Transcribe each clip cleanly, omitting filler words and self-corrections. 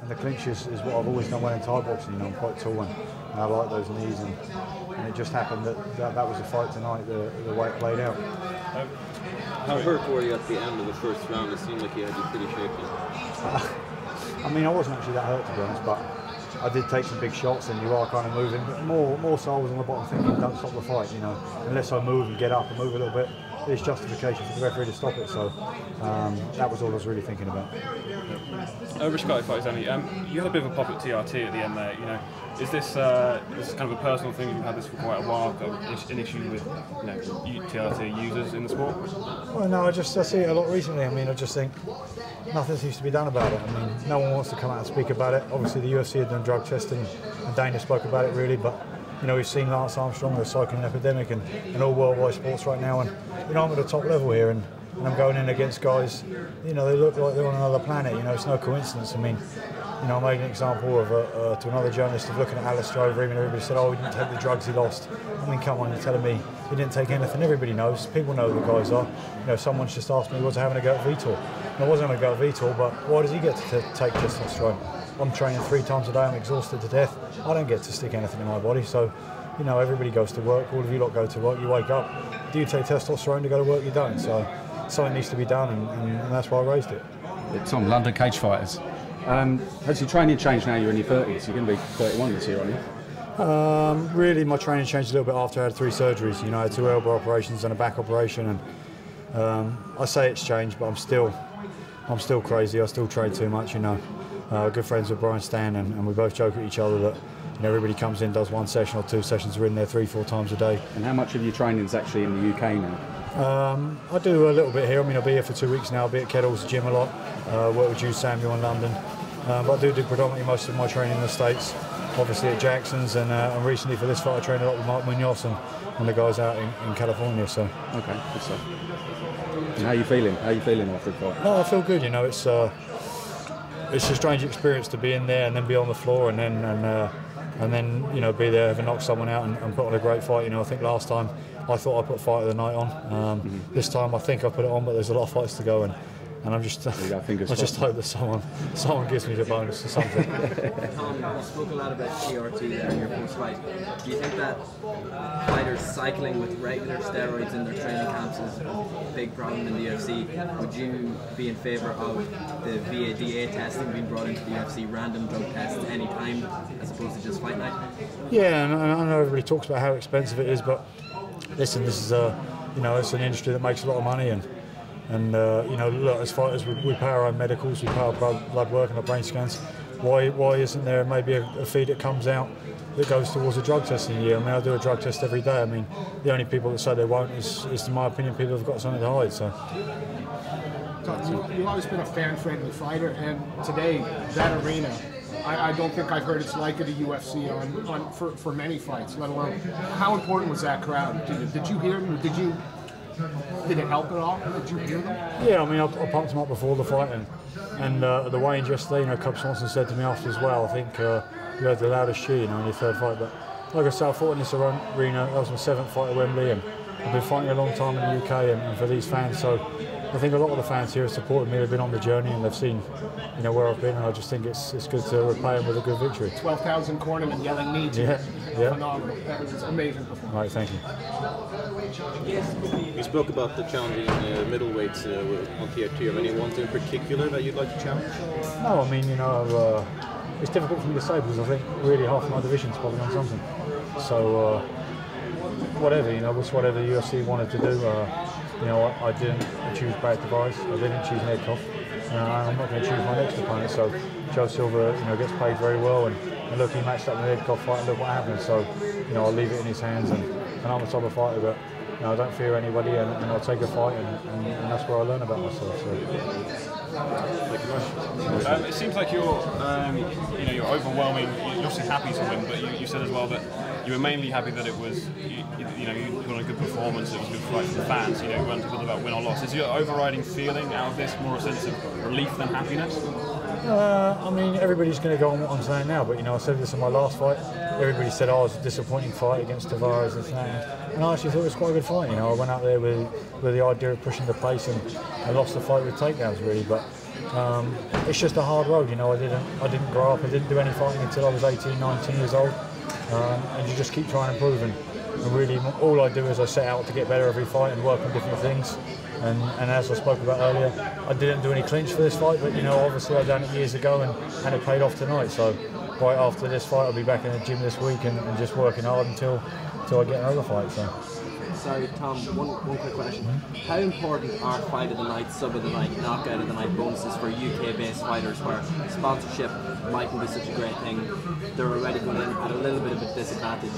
the clinch is what I've always done well in Thai boxing. You know, I'm quite tall and I like those knees, and it just happened that was a fight tonight, the way it played out. How hurt were you at the end of the first round? It seemed like you had you pretty shaken. I mean, I wasn't actually that hurt, to be honest, but I did take some big shots, and you are kind of moving. But more so I was on the bottom thinking, don't stop the fight, you know. Unless I move and get up and move a little bit, there's justification for the referee to stop it. So that was all I was really thinking about. Respect fights, Andy. You had a bit of a pop at TRT at the end there. You know, is this kind of a personal thing? You've had this for quite a while. An issue with TRT users in the sport? Well, no, I see it a lot recently. I mean, I just think nothing seems to be done about it. I mean, no one wants to come out and speak about it. Obviously, the UFC had done drug testing, and Dana spoke about it really, but. You know, we've seen Lance Armstrong, the cycling epidemic, and all worldwide sports right now. And you know, I'm at the top level here, and I'm going in against guys. You know, they look like they're on another planet. You know, it's no coincidence. I mean, you know, I made an example of to another journalist of looking at Alistair over him, and everybody said, "Oh, he didn't take the drugs, he lost." I mean, come on, you're telling me he didn't take anything? Everybody knows. People know who the guys are. You know, someone's just asked me, was I having a go at Vitor? And I wasn't having a go at Vitor, but why does he get to take testosterone? I'm training 3 times a day. I'm exhausted to death. I don't get to stick anything in my body. So, you know, everybody goes to work. All of you lot go to work. You wake up. Do you take testosterone to go to work? You don't. So, something needs to be done, and that's why I raised it. Tom, London Cage Fighters. Has your training changed now you're in your 30s? You're going to be 31 this year, aren't you? Really, my training changed a little bit after I had 3 surgeries. You know, I had 2 elbow operations and a back operation, and I say it's changed, but I'm still crazy. I still train too much. You know. Good friends with Brian Stan, and we both joke at each other that everybody comes in, does 1 session or 2 sessions, we're in there 3-4 times a day. And how much of your training is actually in the UK now? I do a little bit here. I mean, I'll be here for 2 weeks now. I'll be at Kettle's gym a lot, work with Jude Samuel in London. But I do predominantly most of my training in the States, obviously at Jackson's, and recently for this fight I trained a lot with Mark Munoz and the guys out in California. So. Okay, good stuff. And how are you feeling? How are you feeling after the fight? No, I feel good. You know, it's a strange experience to be in there and then be on the floor and then you know, be there, having knocked someone out and put on a great fight. You know, I think last time I thought I put Fight of the Night on. This time I think I put it on, but there's a lot of fights to go, and I'm just I just hope that someone gives me the bonus or something. Tom, you spoke a lot about TRT there in your post-fight. Do you think that fighters cycling with regular steroids in their training camps is a big problem in the UFC? Would you be in favour of the VADA testing being brought into the UFC, random drug tests any time, as opposed to just fight night? Yeah, and I know everybody talks about how expensive it is, but listen, this is you know, it's an industry that makes a lot of money, and you know, look, as fighters, we pay our own medicals, we pay our blood work and our brain scans. Why isn't there maybe a fee that comes out that goes towards a drug test in a year? I mean, I do a drug test every day. I mean, the only people that say they won't is in my opinion, people who've got something to hide. So. You've always been a fan-friendly fighter, and today, that arena, I don't think I've heard it's like at a UFC for many fights, let alone. How important was that crowd? Did you hear them? Did it help at all? Did you hear them? Yeah, I mean, I pumped them up before the fight, and the weigh-in yesterday, you know, Cub Swanson said to me after as well, I think you had the loudest cheer, you know, in your 3rd fight. But like I said, I fought in this arena. That was my 7th fight at Wembley, and I've been fighting a long time in the UK, and for these fans, so I think a lot of the fans here have supported me. They've been on the journey and they've seen, you know, where I've been, and I just think it's good to repay them with a good victory. 12,000 cornermen yelling me too. Yeah. Phenomenal. That was an amazing performance. All right, thank you. You spoke about the challenging middleweights on TRT. Do you have anyone in particular that you'd like to challenge? No, I mean, you know, it's difficult for me to say because I think really half my division's probably on something. So, whatever, you know, it's whatever the UFC wanted to do. You know, I didn't choose Brad Device, I didn't choose Nedkov, and I'm not going to choose my next opponent. So Joe Silva, you know, gets paid very well, and look, he matched up the Nedkov fight, and look what happened. So, you know, I'll leave it in his hands, and I'm the type of fighter that, you know, I don't fear anybody, and I'll take a fight, and that's where I learn about myself. So. It seems like you're overwhelming. You're obviously happy to win, but you said as well that you were mainly happy that it was, you know, you put on a good performance. It was a good fight for the fans. You know, you weren't too bothered about win or loss. Is your overriding feeling out of this more a sense of relief than happiness? I mean, everybody's going to go on what I'm saying now, but you know, I said this in my last fight. Everybody said, "Oh, it was a disappointing fight against Tavares," and I actually thought it was quite a good fight. You know, I went out there with the idea of pushing the pace, and I lost the fight with takedowns really. But it's just a hard road, you know. I didn't grow up. I didn't do any fighting until I was 18, 19 years old, and you just keep trying to improve. And really, all I do is I set out to get better every fight and work on different things. And as I spoke about earlier, I didn't do any clinch for this fight, but you know, obviously I've done it years ago, and it paid off tonight. So right after this fight, I'll be back in the gym this week and just working hard until I get another fight. So. Sorry, Tom, one quick question. How important are fight of the night, sub of the night, knockout of the night bonuses for UK-based fighters where sponsorship mightn't be such a great thing? They're already going in at a little bit of a disadvantage.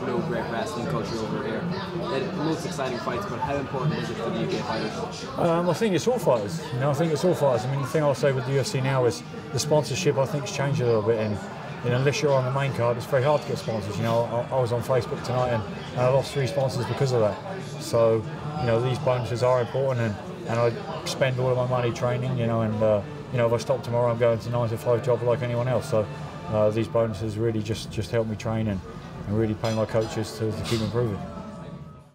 No great wrestling culture over here. They're the most exciting fights, but how important is it for the UK fighters? I think it's all fighters. You know, I think it's all fighters. I mean, the thing I'll say with the UFC now is the sponsorship, I think, has changed a little bit. And you know, unless you're on the main card, it's very hard to get sponsors. You know, I was on Facebook tonight and I lost 3 sponsors because of that. So, you know, these bonuses are important, and I spend all of my money training. You know, and you know, if I stop tomorrow, I'm going to 9 to 5 job like anyone else. So, these bonuses really just help me train and really pay my coaches to keep improving.